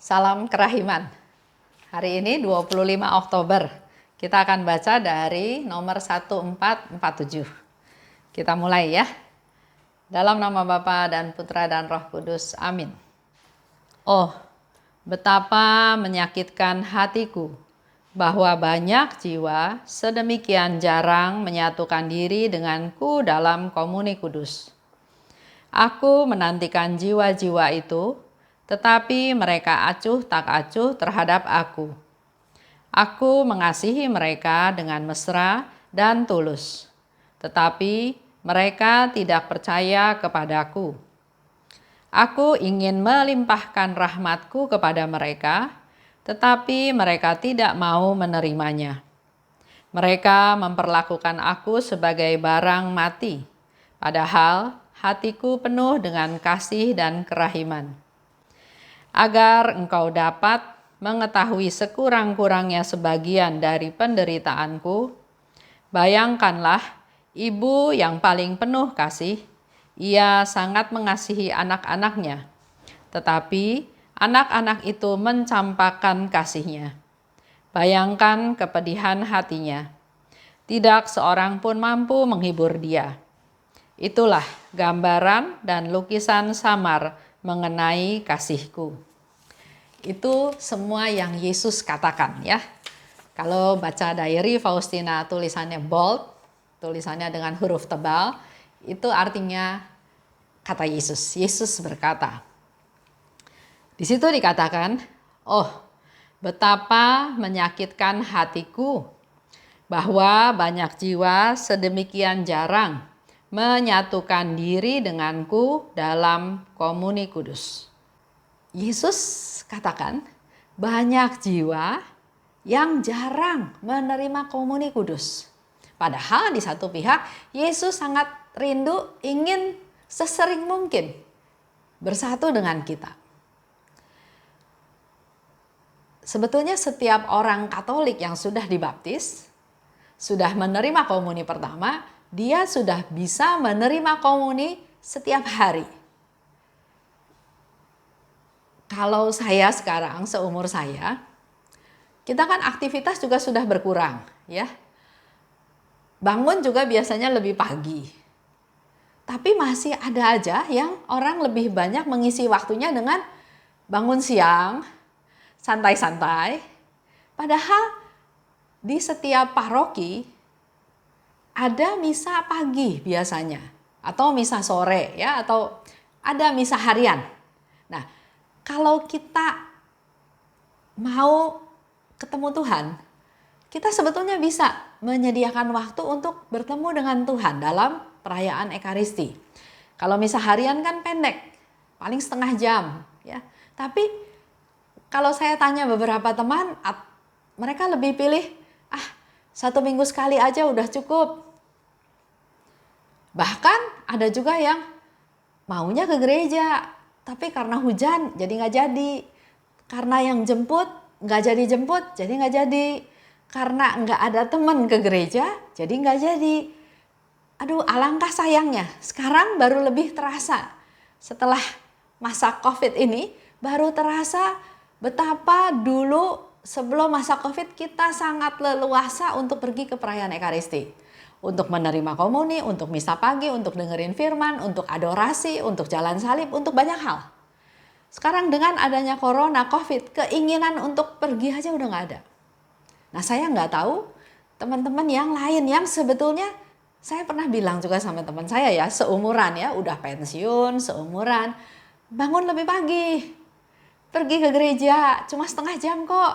Salam kerahiman. Hari ini 25 Oktober. Kita akan baca dari nomor 1447. Kita mulai ya. Dalam nama Bapa dan Putra dan Roh Kudus. Amin. Oh, betapa menyakitkan hatiku bahwa banyak jiwa sedemikian jarang menyatukan diri denganku dalam komuni kudus. Aku menantikan jiwa-jiwa itu, tetapi mereka acuh tak acuh terhadap aku. Aku mengasihi mereka dengan mesra dan tulus, tetapi mereka tidak percaya kepadaku. Aku ingin melimpahkan rahmatku kepada mereka, tetapi mereka tidak mau menerimanya. Mereka memperlakukan aku sebagai barang mati, padahal hatiku penuh dengan kasih dan kerahiman. Agar engkau dapat mengetahui sekurang-kurangnya sebagian dari penderitaanku, bayangkanlah ibu yang paling penuh kasih, ia sangat mengasihi anak-anaknya, tetapi anak-anak itu mencampakkan kasihnya. Bayangkan kepedihan hatinya, tidak seorang pun mampu menghibur dia. Itulah gambaran dan lukisan samar mengenai kasihku. Itu semua yang Yesus katakan ya. Kalau baca diary Faustina tulisannya bold, tulisannya dengan huruf tebal, itu artinya kata Yesus. Yesus berkata. Di situ dikatakan, oh betapa menyakitkan hatiku bahwa banyak jiwa sedemikian jarang menyatukan diri denganku dalam komuni kudus. Yesus katakan banyak jiwa yang jarang menerima komuni kudus. Padahal di satu pihak Yesus sangat rindu ingin sesering mungkin bersatu dengan kita. Sebetulnya setiap orang Katolik yang sudah dibaptis, sudah menerima komuni pertama, dia sudah bisa menerima komuni setiap hari. Kalau saya sekarang, seumur saya, kita kan aktivitas juga sudah berkurang, ya. Bangun juga biasanya lebih pagi. Tapi masih ada aja yang orang lebih banyak mengisi waktunya dengan bangun siang, santai-santai. Padahal di setiap paroki ada misa pagi biasanya, atau misa sore ya, atau ada misa harian. Nah, kalau kita mau ketemu Tuhan, kita sebetulnya bisa menyediakan waktu untuk bertemu dengan Tuhan dalam perayaan Ekaristi. Kalau misa harian kan pendek, paling setengah jam ya. Tapi kalau saya tanya beberapa teman, mereka lebih pilih 1 minggu sekali aja udah cukup. Bahkan ada juga yang maunya ke gereja, tapi karena hujan jadi nggak jadi. Karena yang jemput nggak jadi jemput, jadi nggak jadi. Karena nggak ada teman ke gereja, jadi nggak jadi. Aduh, alangkah sayangnya. Sekarang baru lebih terasa. Setelah masa COVID ini, baru terasa betapa dulu sebelum masa COVID kita sangat leluasa untuk pergi ke perayaan Ekaristi. Untuk menerima komuni, untuk misa pagi, untuk dengerin firman, untuk adorasi, untuk jalan salib, untuk banyak hal. Sekarang dengan adanya corona, COVID, keinginan untuk pergi aja udah gak ada. Nah, saya nggak tahu teman-teman yang lain yang sebetulnya saya pernah bilang juga sama teman saya ya, seumuran ya, udah pensiun, seumuran, bangun lebih pagi, pergi ke gereja, cuma setengah jam kok,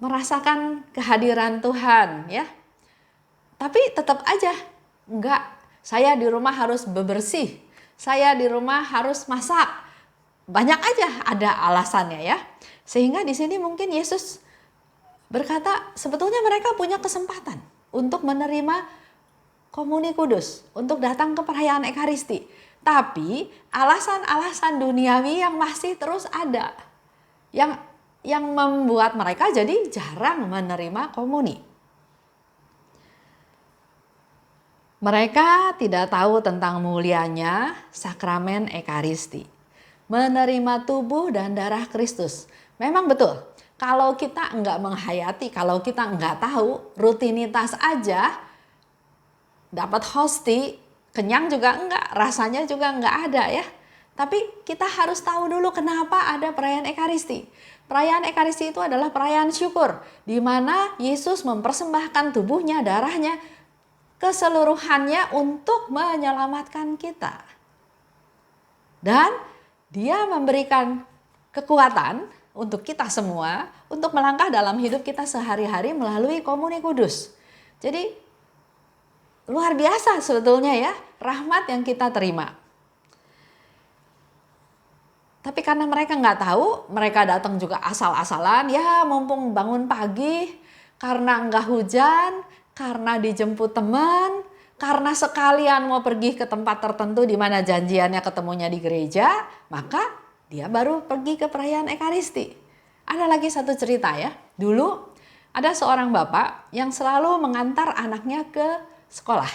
merasakan kehadiran Tuhan ya. Tapi tetap aja, enggak, saya di rumah harus bebersih, saya di rumah harus masak. Banyak aja ada alasannya ya. Sehingga di sini mungkin Yesus berkata sebetulnya mereka punya kesempatan untuk menerima komuni kudus, untuk datang ke perayaan Ekaristi. Tapi alasan-alasan duniawi yang masih terus ada. Yang membuat mereka jadi jarang menerima komuni. Mereka tidak tahu tentang mulianya sakramen Ekaristi. menerima tubuh dan darah Kristus. Memang betul, kalau kita enggak menghayati, kalau kita enggak tahu, rutinitas aja, dapat hosti, kenyang juga enggak, rasanya juga enggak ada ya. Tapi kita harus tahu dulu kenapa ada perayaan Ekaristi. Perayaan Ekaristi itu adalah perayaan syukur, di mana Yesus mempersembahkan tubuhnya, darahnya, keseluruhannya untuk menyelamatkan kita. Dan dia memberikan kekuatan untuk kita semua, untuk melangkah dalam hidup kita sehari-hari melalui komuni kudus. Jadi luar biasa sebetulnya ya, rahmat yang kita terima. Tapi karena mereka nggak tahu, mereka datang juga asal-asalan, ya mumpung bangun pagi, karena nggak hujan, karena dijemput teman, karena sekalian mau pergi ke tempat tertentu di mana janjiannya ketemunya di gereja, maka dia baru pergi ke perayaan Ekaristi. Ada lagi satu cerita ya, dulu ada seorang bapak yang selalu mengantar anaknya ke sekolah.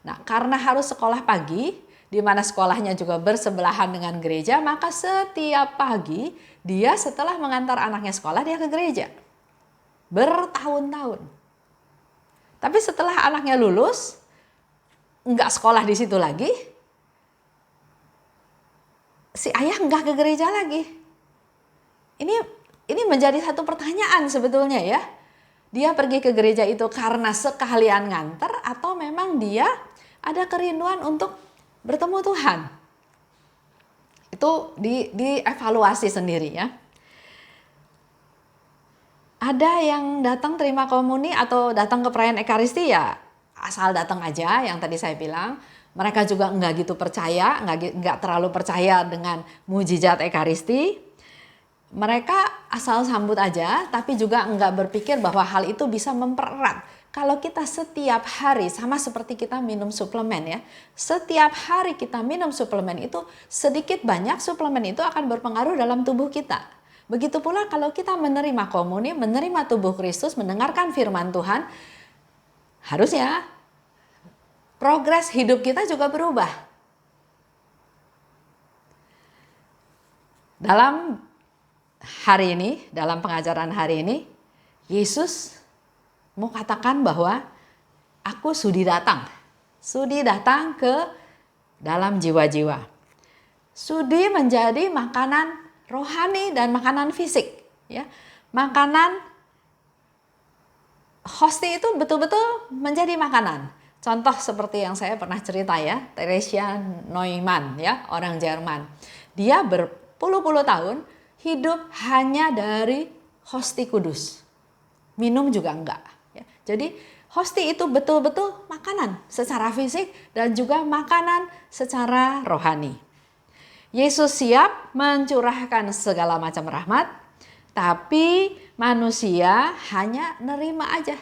Nah, karena harus sekolah pagi, di mana sekolahnya juga bersebelahan dengan gereja, maka setiap pagi dia setelah mengantar anaknya sekolah, dia ke gereja. Bertahun-tahun. Tapi setelah anaknya lulus, nggak sekolah di situ lagi, si ayah nggak ke gereja lagi. Ini menjadi satu pertanyaan sebetulnya ya. Dia pergi ke gereja itu karena sekalian nganter atau memang dia ada kerinduan untuk bertemu Tuhan. Itu dievaluasi sendiri ya. Ada yang datang terima komuni atau datang ke perayaan Ekaristi ya asal datang aja, yang tadi saya bilang. Mereka juga nggak gitu percaya, nggak terlalu percaya dengan mujizat Ekaristi. Mereka asal sambut aja, tapi juga nggak berpikir bahwa hal itu bisa mempererat. Kalau kita setiap hari, sama seperti kita minum suplemen ya, setiap hari kita minum suplemen itu, sedikit banyak suplemen itu akan berpengaruh dalam tubuh kita. Begitu pula kalau kita menerima komuni, menerima tubuh Kristus, mendengarkan firman Tuhan, harusnya progres hidup kita juga berubah. Dalam hari ini, dalam pengajaran hari ini, Yesus mau katakan bahwa aku sudi datang ke dalam jiwa-jiwa. Sudi menjadi makanan rohani dan makanan fisik. Ya. Makanan hosti itu betul-betul menjadi makanan. Contoh seperti yang saya pernah cerita ya, Theresia Neumann ya, orang Jerman. Dia berpuluh-puluh tahun hidup hanya dari hosti kudus. Minum juga enggak. Ya. Jadi hosti itu betul-betul makanan secara fisik dan juga makanan secara rohani. Yesus siap mencurahkan segala macam rahmat, tapi manusia hanya nerima aja.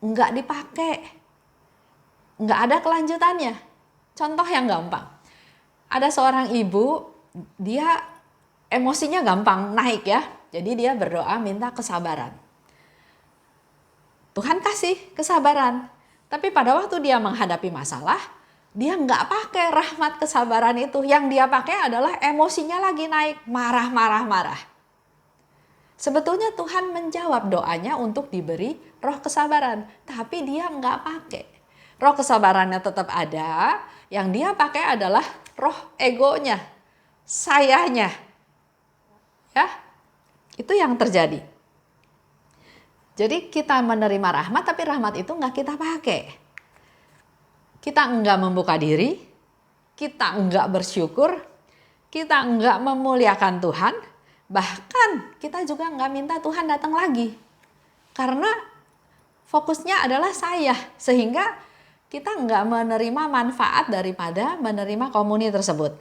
Enggak dipakai. Enggak ada kelanjutannya. Contoh yang gampang. Ada seorang ibu, dia emosinya gampang naik ya. Jadi dia berdoa minta kesabaran. Tuhan kasih kesabaran. Tapi pada waktu dia menghadapi masalah, dia nggak pakai rahmat kesabaran itu. Yang dia pakai adalah emosinya lagi naik, marah. Sebetulnya Tuhan menjawab doanya untuk diberi roh kesabaran. Tapi dia nggak pakai. Roh kesabarannya tetap ada. Yang dia pakai adalah roh egonya, sayanya. Ya, itu yang terjadi. Jadi kita menerima rahmat, tapi rahmat itu nggak kita pakai. Kita enggak membuka diri, kita enggak bersyukur, kita enggak memuliakan Tuhan, bahkan kita juga enggak minta Tuhan datang lagi. Karena fokusnya adalah saya, sehingga kita enggak menerima manfaat daripada menerima komuni tersebut.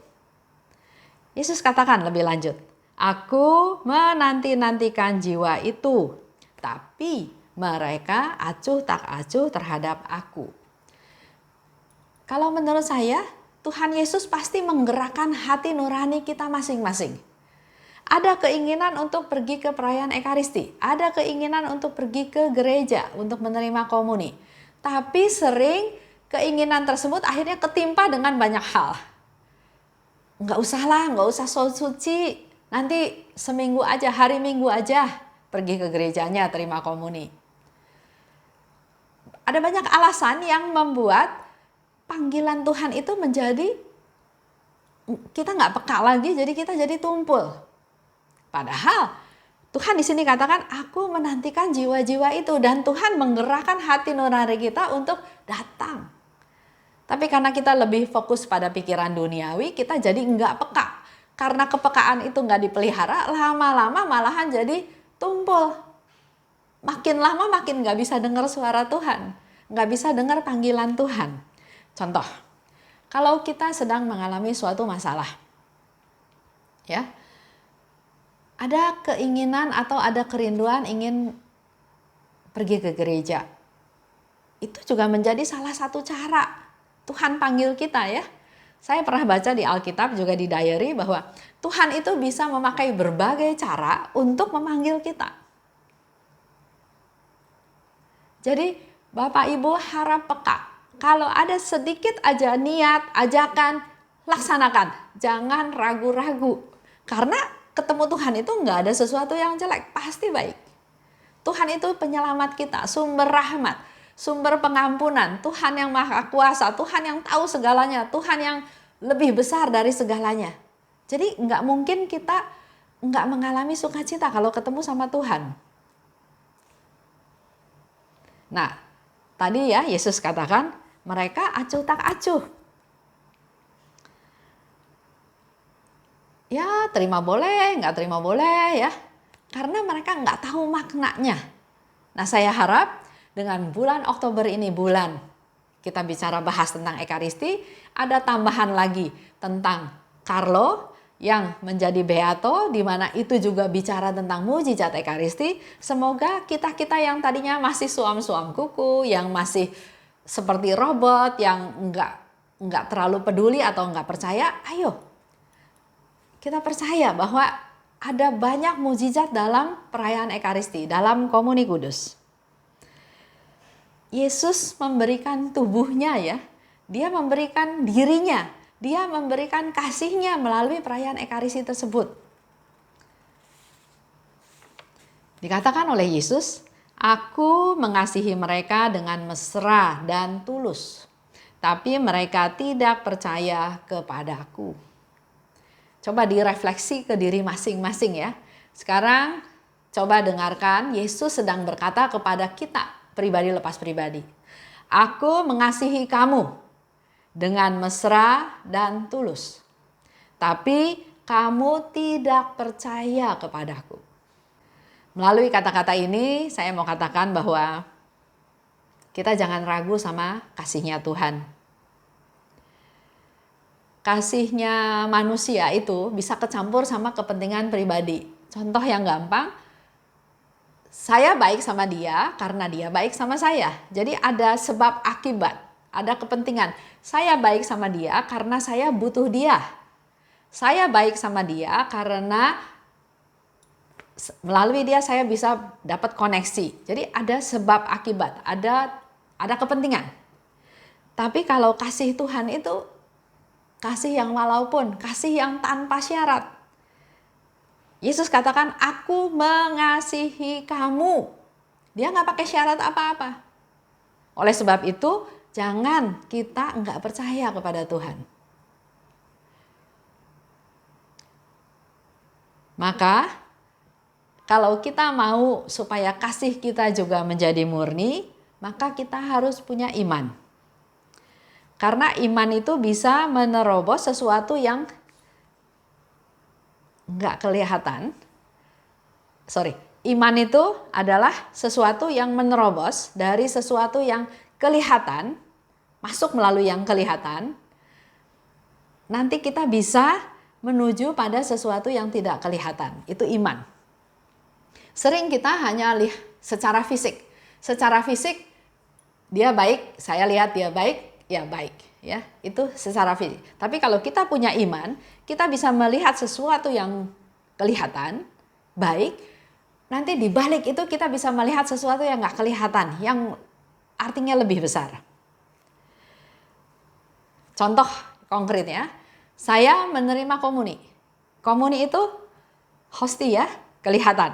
Yesus katakan lebih lanjut, aku menanti-nantikan jiwa itu, tapi mereka acuh tak acuh terhadap aku. Kalau menurut saya, Tuhan Yesus pasti menggerakkan hati nurani kita masing-masing. Ada keinginan untuk pergi ke perayaan Ekaristi, ada keinginan untuk pergi ke gereja untuk menerima komuni. Tapi sering keinginan tersebut akhirnya ketimpa dengan banyak hal. nggak usah lah, nggak usah so suci. Nanti seminggu aja, hari Minggu aja pergi ke gerejanya terima komuni. Ada banyak alasan yang membuat panggilan Tuhan itu menjadi kita nggak peka lagi, jadi kita jadi tumpul. Padahal Tuhan di sini katakan, aku menantikan jiwa-jiwa itu, dan Tuhan menggerakkan hati nurani kita untuk datang. Tapi karena kita lebih fokus pada pikiran duniawi, kita jadi nggak peka. Karena kepekaan itu nggak dipelihara, lama-lama malahan jadi tumpul. Makin lama makin nggak bisa dengar suara Tuhan, nggak bisa dengar panggilan Tuhan. Contoh, kalau kita sedang mengalami suatu masalah, ya, ada keinginan atau ada kerinduan ingin pergi ke gereja. Itu juga menjadi salah satu cara Tuhan panggil kita, ya. Saya pernah baca di Alkitab juga di diary bahwa Tuhan itu bisa memakai berbagai cara untuk memanggil kita. Jadi Bapak Ibu harap peka. Kalau ada sedikit aja niat, ajakan, laksanakan. Jangan ragu-ragu. Karena ketemu Tuhan itu nggak ada sesuatu yang jelek, pasti baik. Tuhan itu penyelamat kita, sumber rahmat, sumber pengampunan, Tuhan yang maha kuasa, Tuhan yang tahu segalanya, Tuhan yang lebih besar dari segalanya. Jadi nggak mungkin kita nggak mengalami sukacita kalau ketemu sama Tuhan. Nah, tadi ya Yesus katakan mereka acuh tak acuh. Ya terima boleh, nggak terima boleh ya. Karena mereka nggak tahu maknanya. Nah, saya harap dengan bulan Oktober ini, bulan kita bicara bahas tentang Ekaristi, ada tambahan lagi tentang Carlo yang menjadi Beato, di mana itu juga bicara tentang mujizat Ekaristi. Semoga kita-kita yang tadinya masih suam-suam kuku, yang masih seperti robot, yang nggak terlalu peduli atau nggak percaya, ayo kita percaya bahwa ada banyak mujizat dalam perayaan Ekaristi, dalam Komuni Kudus. Yesus memberikan tubuhnya, ya. Dia memberikan dirinya, dia memberikan kasihnya melalui perayaan Ekaristi tersebut. Dikatakan oleh Yesus, aku mengasihi mereka dengan mesra dan tulus, tapi mereka tidak percaya kepadaku. Coba direfleksi ke diri masing-masing ya. Sekarang coba dengarkan, Yesus sedang berkata kepada kita, pribadi lepas pribadi. Aku mengasihi kamu dengan mesra dan tulus, tapi kamu tidak percaya kepadaku. Melalui kata-kata ini saya mau katakan bahwa kita jangan ragu sama kasihnya Tuhan. Kasihnya manusia itu bisa kecampur sama kepentingan pribadi. Contoh yang gampang, saya baik sama dia karena dia baik sama saya. Jadi ada sebab akibat, ada kepentingan. Saya baik sama dia karena saya butuh dia. Saya baik sama dia karena melalui dia saya bisa dapat koneksi. Jadi ada sebab akibat, ada kepentingan. Tapi kalau kasih Tuhan itu kasih yang walaupun, kasih yang tanpa syarat. Yesus katakan, aku mengasihi kamu. Dia nggak pakai syarat apa-apa. Oleh sebab itu, jangan kita nggak percaya kepada Tuhan. Maka, kalau kita mau supaya kasih kita juga menjadi murni, maka kita harus punya iman. Karena iman itu bisa menerobos sesuatu yang nggak kelihatan. Iman itu adalah sesuatu yang menerobos dari sesuatu yang kelihatan, masuk melalui yang kelihatan. Nanti kita bisa menuju pada sesuatu yang tidak kelihatan. Itu iman. Sering kita hanya lihat secara fisik. Secara fisik dia baik, saya lihat dia baik. Ya baik, ya itu secara fisik. Tapi kalau kita punya iman, kita bisa melihat sesuatu yang kelihatan baik. Nanti di balik itu kita bisa melihat sesuatu yang nggak kelihatan, yang artinya lebih besar. Contoh konkret ya, Saya menerima komuni. Komuni itu hosti ya, kelihatan.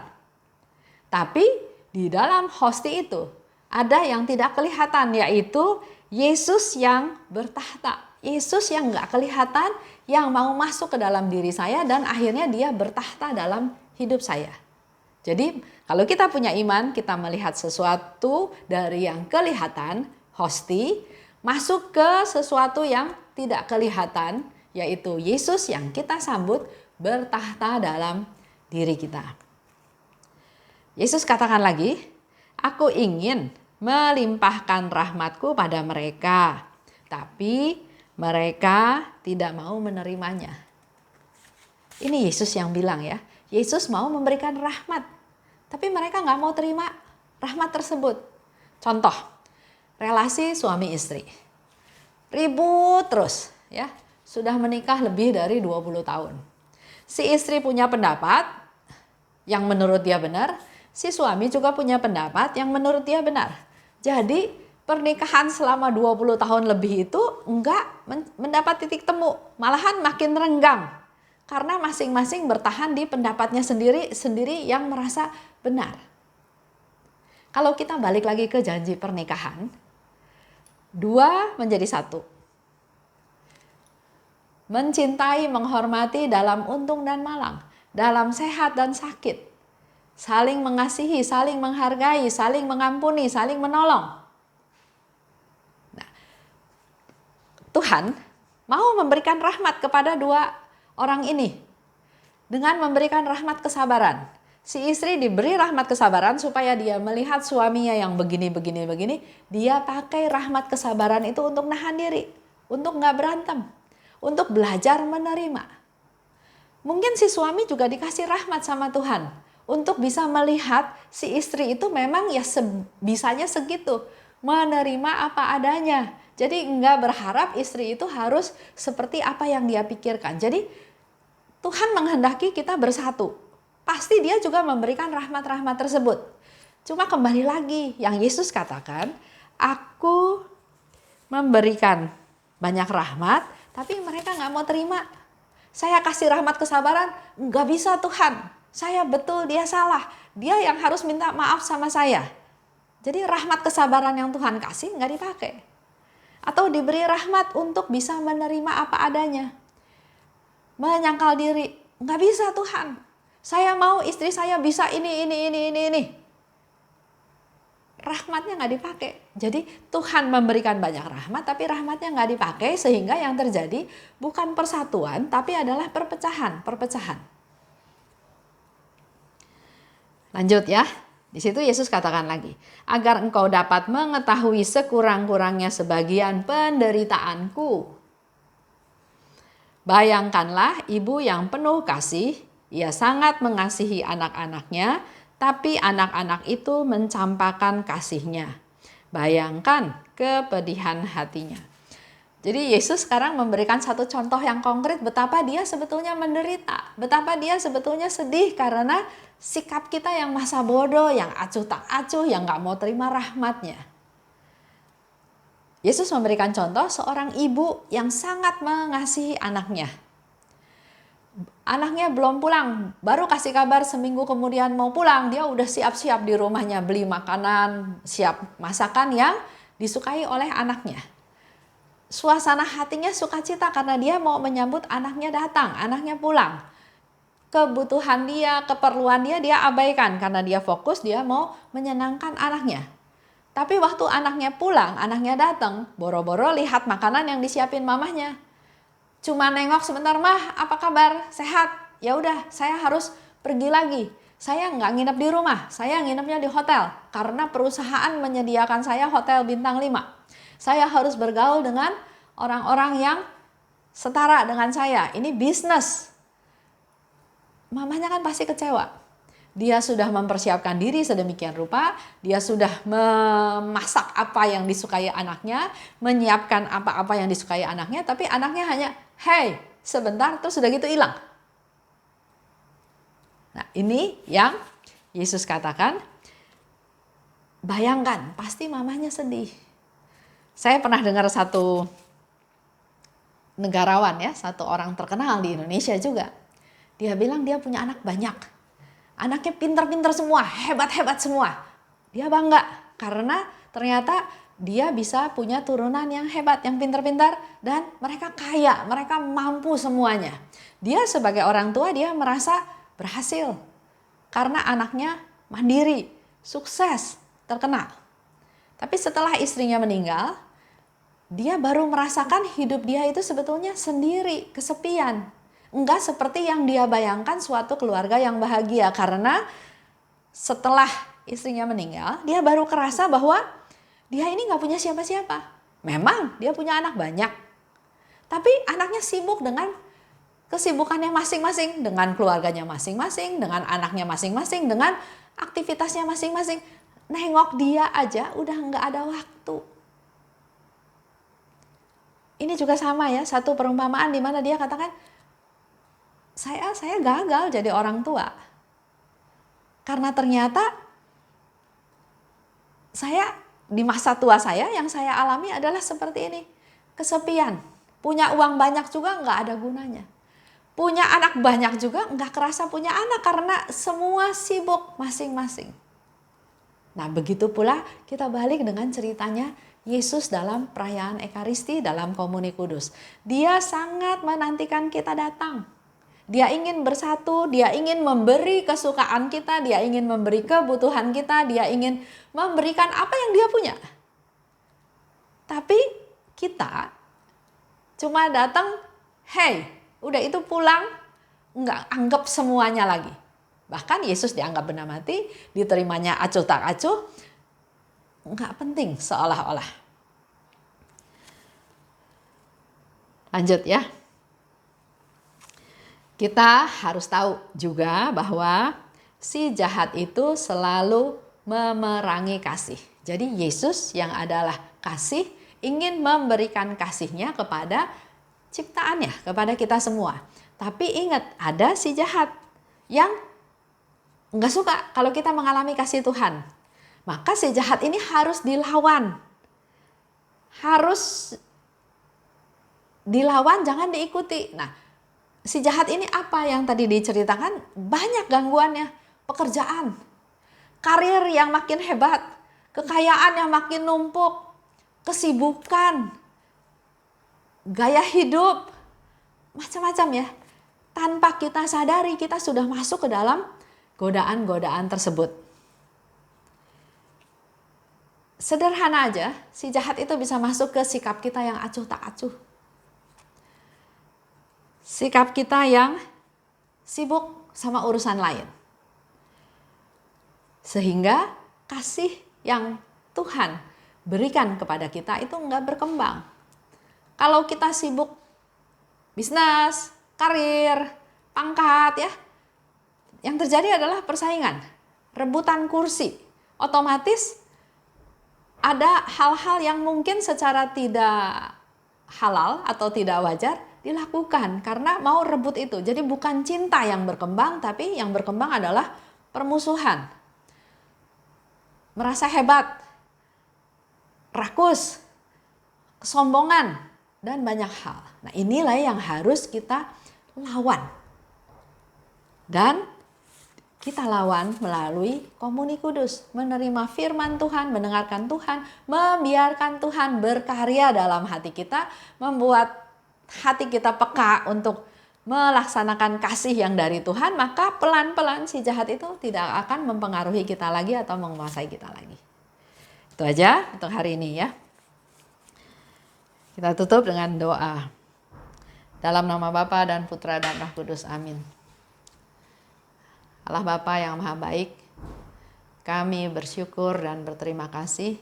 Tapi di dalam hosti itu ada yang tidak kelihatan, yaitu Yesus yang bertahta. Yesus yang nggak kelihatan, yang mau masuk ke dalam diri saya dan akhirnya dia bertahta dalam hidup saya. Jadi kalau kita punya iman, kita melihat sesuatu dari yang kelihatan, hosti, masuk ke sesuatu yang tidak kelihatan, yaitu Yesus yang kita sambut bertahta dalam diri kita. Yesus katakan lagi, aku ingin melimpahkan rahmatku pada mereka, tapi mereka tidak mau menerimanya. Ini Yesus yang bilang ya, Yesus mau memberikan rahmat, tapi mereka nggak mau terima rahmat tersebut. Contoh, relasi suami istri. Ribut terus ya, sudah menikah lebih dari 20 tahun. Si istri punya pendapat yang menurut dia benar, si suami juga punya pendapat yang menurut dia benar. Jadi pernikahan selama 20 tahun lebih itu enggak mendapat titik temu, malahan makin renggang. Karena masing-masing bertahan di pendapatnya sendiri yang merasa benar. Kalau kita balik lagi ke janji pernikahan, dua menjadi satu. Mencintai, menghormati dalam untung dan malang, dalam sehat dan sakit. Saling mengasihi, saling menghargai, saling mengampuni, saling menolong. Nah, Tuhan mau memberikan rahmat kepada dua orang ini dengan memberikan rahmat kesabaran. Si istri diberi rahmat kesabaran supaya dia melihat suaminya yang begini, dia pakai rahmat kesabaran itu untuk nahan diri, untuk nggak berantem, untuk belajar menerima. Mungkin si suami juga dikasih rahmat sama Tuhan untuk bisa melihat si istri itu memang ya bisanya segitu, menerima apa adanya. Jadi enggak berharap istri itu harus seperti apa yang dia pikirkan. Jadi Tuhan menghendaki kita bersatu. Pasti dia juga memberikan rahmat-rahmat tersebut. Cuma kembali lagi yang Yesus katakan, aku memberikan banyak rahmat, tapi mereka nggak mau terima. Saya kasih rahmat kesabaran, nggak bisa Tuhan. Saya betul, dia salah. Dia yang harus minta maaf sama saya. Jadi rahmat kesabaran yang Tuhan kasih nggak dipakai. Atau diberi rahmat untuk bisa menerima apa adanya. Menyangkal diri, nggak bisa Tuhan. Saya mau istri saya bisa ini. Rahmatnya nggak dipakai. Jadi Tuhan memberikan banyak rahmat, tapi rahmatnya nggak dipakai sehingga yang terjadi bukan persatuan, tapi adalah perpecahan. Lanjut ya. Di situ Yesus katakan lagi, agar engkau dapat mengetahui sekurang-kurangnya sebagian penderitaanku. Bayangkanlah ibu yang penuh kasih, ia sangat mengasihi anak-anaknya, tapi anak-anak itu mencampakkan kasihnya. Bayangkan kepedihan hatinya. Jadi Yesus sekarang memberikan satu contoh yang konkret betapa dia sebetulnya menderita, betapa dia sebetulnya sedih karena sikap kita yang masa bodoh, yang acuh tak acuh, yang gak mau terima rahmatnya. Yesus memberikan contoh seorang ibu yang sangat mengasihi anaknya. Anaknya belum pulang, baru kasih kabar seminggu kemudian mau pulang, dia udah siap-siap di rumahnya beli makanan, siap masakan yang disukai oleh anaknya. Suasana hatinya sukacita karena dia mau menyambut anaknya datang, anaknya pulang. Kebutuhan dia, keperluan dia abaikan karena dia fokus, dia mau menyenangkan anaknya. Tapi waktu anaknya pulang, anaknya datang, boro-boro lihat makanan yang disiapin mamahnya. Cuma nengok sebentar, mah apa kabar, sehat? Ya udah, saya harus pergi lagi. Saya nggak nginep di rumah, saya nginepnya di hotel. Karena perusahaan menyediakan saya hotel bintang 5. Saya harus bergaul dengan orang-orang yang setara dengan saya. Ini bisnis. Mamanya kan pasti kecewa. Dia sudah mempersiapkan diri sedemikian rupa. Dia sudah memasak apa yang disukai anaknya. Menyiapkan apa-apa yang disukai anaknya. Tapi anaknya hanya, hey, sebentar, terus sudah gitu hilang. Nah, ini yang Yesus katakan. Bayangkan, pasti mamanya sedih. Saya pernah dengar satu negarawan ya, satu orang terkenal di Indonesia juga. Dia bilang dia punya anak banyak. Anaknya pintar-pintar semua, hebat-hebat semua. Dia bangga karena ternyata dia bisa punya turunan yang hebat, yang pintar-pintar, dan mereka kaya, mereka mampu semuanya. Dia sebagai orang tua dia merasa berhasil karena anaknya mandiri, sukses, terkenal. Tapi setelah istrinya meninggal, dia baru merasakan hidup dia itu sebetulnya sendiri, kesepian. Enggak seperti yang dia bayangkan suatu keluarga yang bahagia, karena setelah istrinya meninggal, dia baru kerasa bahwa dia ini nggak punya siapa-siapa. Memang dia punya anak banyak, tapi anaknya sibuk dengan kesibukannya masing-masing, dengan keluarganya masing-masing, dengan anaknya masing-masing, dengan aktivitasnya masing-masing. Nengok dia aja udah nggak ada waktu. Ini juga sama ya, satu perumpamaan di mana dia katakan, saya gagal jadi orang tua. Karena ternyata saya di masa tua saya yang saya alami adalah seperti ini. Kesepian. Punya uang banyak juga nggak ada gunanya. Punya anak banyak juga nggak kerasa punya anak karena semua sibuk masing-masing. Nah begitu pula kita balik dengan ceritanya Yesus dalam perayaan Ekaristi, dalam Komuni Kudus. Dia sangat menantikan kita datang. Dia ingin bersatu, dia ingin memberi kesukaan kita, dia ingin memberi kebutuhan kita, dia ingin memberikan apa yang dia punya. Tapi kita cuma datang, hey, udah itu pulang, nggak anggap semuanya lagi. Bahkan Yesus dianggap benda mati, diterimanya acuh tak acuh, nggak penting seolah-olah. Lanjut ya. Kita harus tahu juga bahwa si jahat itu selalu memerangi kasih. Jadi Yesus yang adalah kasih ingin memberikan kasihnya kepada ciptaannya, kepada kita semua. Tapi ingat, ada si jahat yang nggak suka kalau kita mengalami kasih Tuhan. Maka si jahat ini harus dilawan. Harus dilawan, jangan diikuti. Nah, si jahat ini apa yang tadi diceritakan? Banyak gangguannya. Pekerjaan, karir yang makin hebat, kekayaan yang makin numpuk, kesibukan, gaya hidup, macam-macam ya. Tanpa kita sadari kita sudah masuk ke dalam godaan-godaan tersebut. Sederhana aja, si jahat itu bisa masuk ke sikap kita yang acuh tak acuh. Sikap kita yang sibuk sama urusan lain. Sehingga kasih yang Tuhan berikan kepada kita itu enggak berkembang. Kalau kita sibuk bisnis, karir, pangkat ya, yang terjadi adalah persaingan, rebutan kursi. Otomatis ada hal-hal yang mungkin secara tidak halal atau tidak wajar dilakukan karena mau rebut itu. Jadi bukan cinta yang berkembang, tapi yang berkembang adalah permusuhan. Merasa hebat, rakus, kesombongan, dan banyak hal. Nah inilah yang harus kita lawan. Dan kita lawan melalui Komuni Kudus. Menerima firman Tuhan, mendengarkan Tuhan, membiarkan Tuhan berkarya dalam hati kita, membuat hati kita peka untuk melaksanakan kasih yang dari Tuhan, maka pelan-pelan si jahat itu tidak akan mempengaruhi kita lagi atau menguasai kita lagi. Itu aja untuk hari ini ya. Kita tutup dengan doa. Dalam nama Bapa dan Putra dan Roh Kudus, amin. Allah Bapa yang Maha Baik, kami bersyukur dan berterima kasih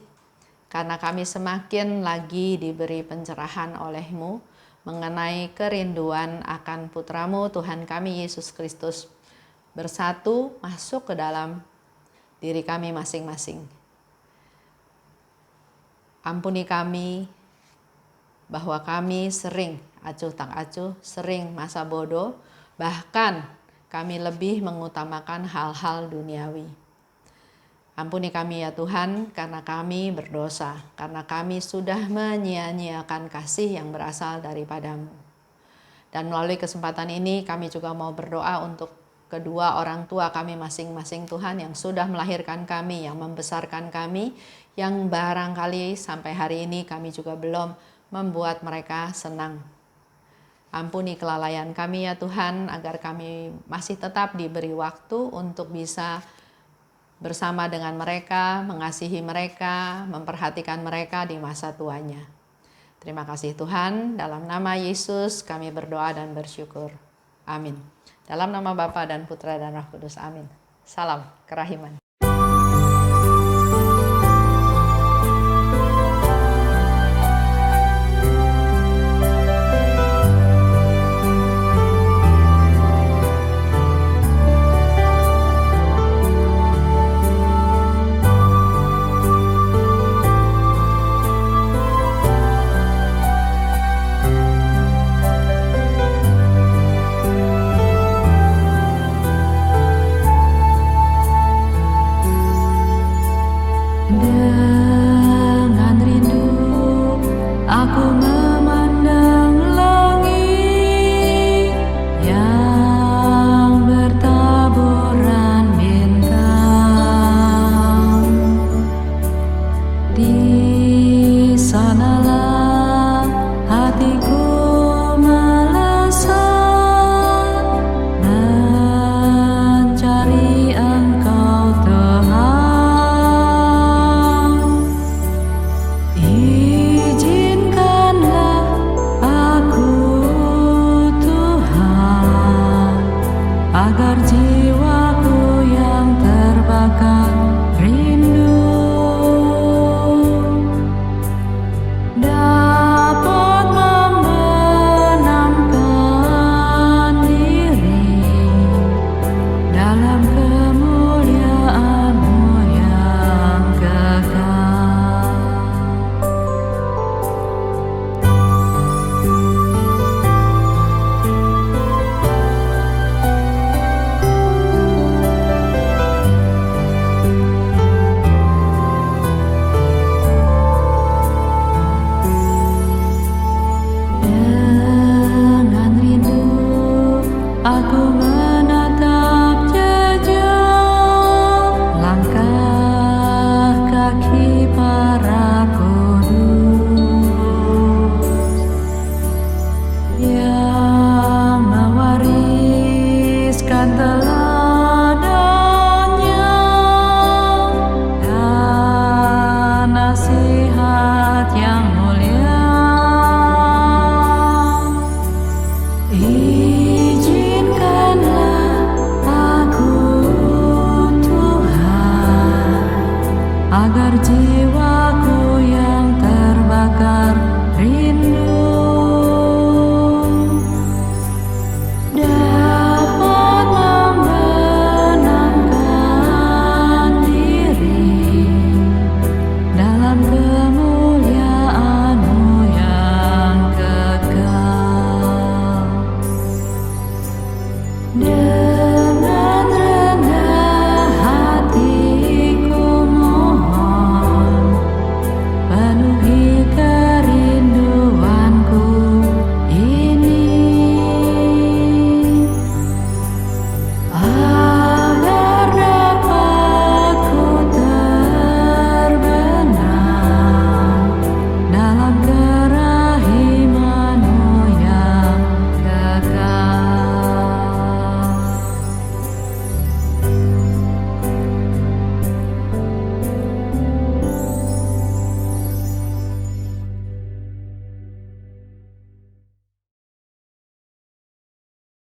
karena kami semakin lagi diberi pencerahan oleh-Mu mengenai kerinduan akan Putramu Tuhan kami Yesus Kristus bersatu masuk ke dalam diri kami masing-masing. Ampuni kami bahwa kami sering acuh tak acuh, sering masa bodoh, bahkan kami lebih mengutamakan hal-hal duniawi. Ampuni kami ya Tuhan, karena kami berdosa, karena kami sudah menyia-nyiakan kasih yang berasal daripadamu. Dan melalui kesempatan ini kami juga mau berdoa untuk kedua orang tua kami masing-masing Tuhan yang sudah melahirkan kami, yang membesarkan kami, yang barangkali sampai hari ini kami juga belum membuat mereka senang. Ampuni kelalaian kami ya Tuhan, agar kami masih tetap diberi waktu untuk bisa bersama dengan mereka, mengasihi mereka, memperhatikan mereka di masa tuanya. Terima kasih Tuhan, dalam nama Yesus kami berdoa dan bersyukur. Amin. Dalam nama Bapa dan Putra dan Roh Kudus, amin. Salam kerahiman.